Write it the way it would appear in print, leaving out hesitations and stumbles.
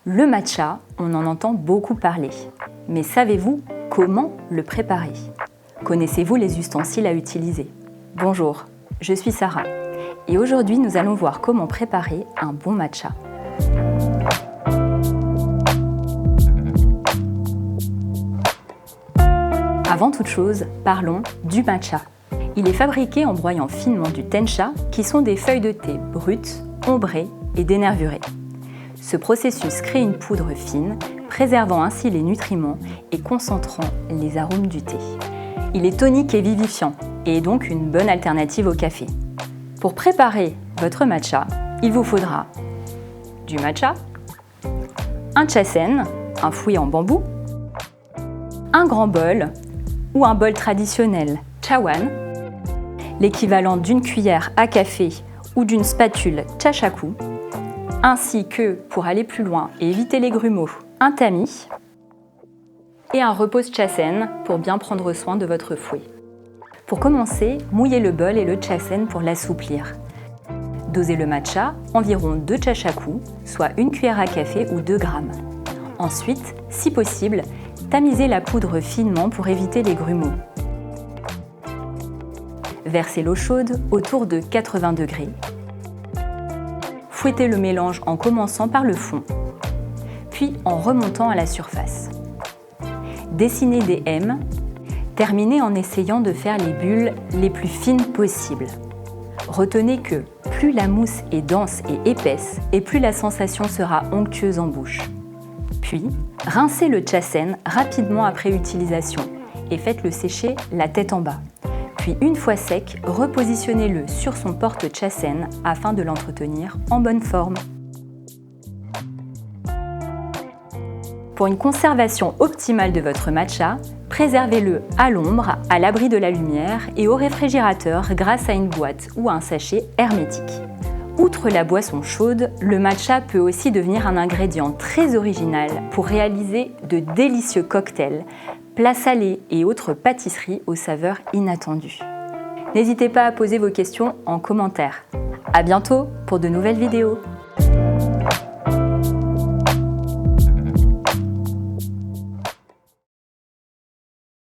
Le matcha, on en entend beaucoup parler. Mais savez-vous comment le préparer? Connaissez-vous les ustensiles à utiliser? Bonjour, je suis Sarah et aujourd'hui nous allons voir comment préparer un bon matcha. Avant toute chose, parlons du matcha. Il est fabriqué en broyant finement du tencha, qui sont des feuilles de thé brutes, ombrées et dénervurées. Ce processus crée une poudre fine, préservant ainsi les nutriments et concentrant les arômes du thé. Il est tonique et vivifiant, et est donc une bonne alternative au café. Pour préparer votre matcha, il vous faudra du matcha, un chasen, un fouet en bambou, un grand bol ou un bol traditionnel chawan, l'équivalent d'une cuillère à café ou d'une spatule chachaku, ainsi que, pour aller plus loin et éviter les grumeaux, un tamis et un repose chasen pour bien prendre soin de votre fouet. Pour commencer, mouillez le bol et le chasen pour l'assouplir. Dosez le matcha, environ 2 chachaku, soit une cuillère à café ou 2 grammes. Ensuite, si possible, tamisez la poudre finement pour éviter les grumeaux. Versez l'eau chaude autour de 80 degrés. Fouettez le mélange en commençant par le fond, puis en remontant à la surface. Dessinez des M, terminez en essayant de faire les bulles les plus fines possibles. Retenez que plus la mousse est dense et épaisse, et plus la sensation sera onctueuse en bouche. Puis, rincez le chasen rapidement après utilisation et faites-le sécher la tête en bas. Puis, une fois sec, repositionnez-le sur son porte-chasen afin de l'entretenir en bonne forme. Pour une conservation optimale de votre matcha, préservez-le à l'ombre, à l'abri de la lumière et au réfrigérateur grâce à une boîte ou un sachet hermétique. Outre la boisson chaude, le matcha peut aussi devenir un ingrédient très original pour réaliser de délicieux cocktails, plats salés et autres pâtisseries aux saveurs inattendues. N'hésitez pas à poser vos questions en commentaire. À bientôt pour de nouvelles vidéos.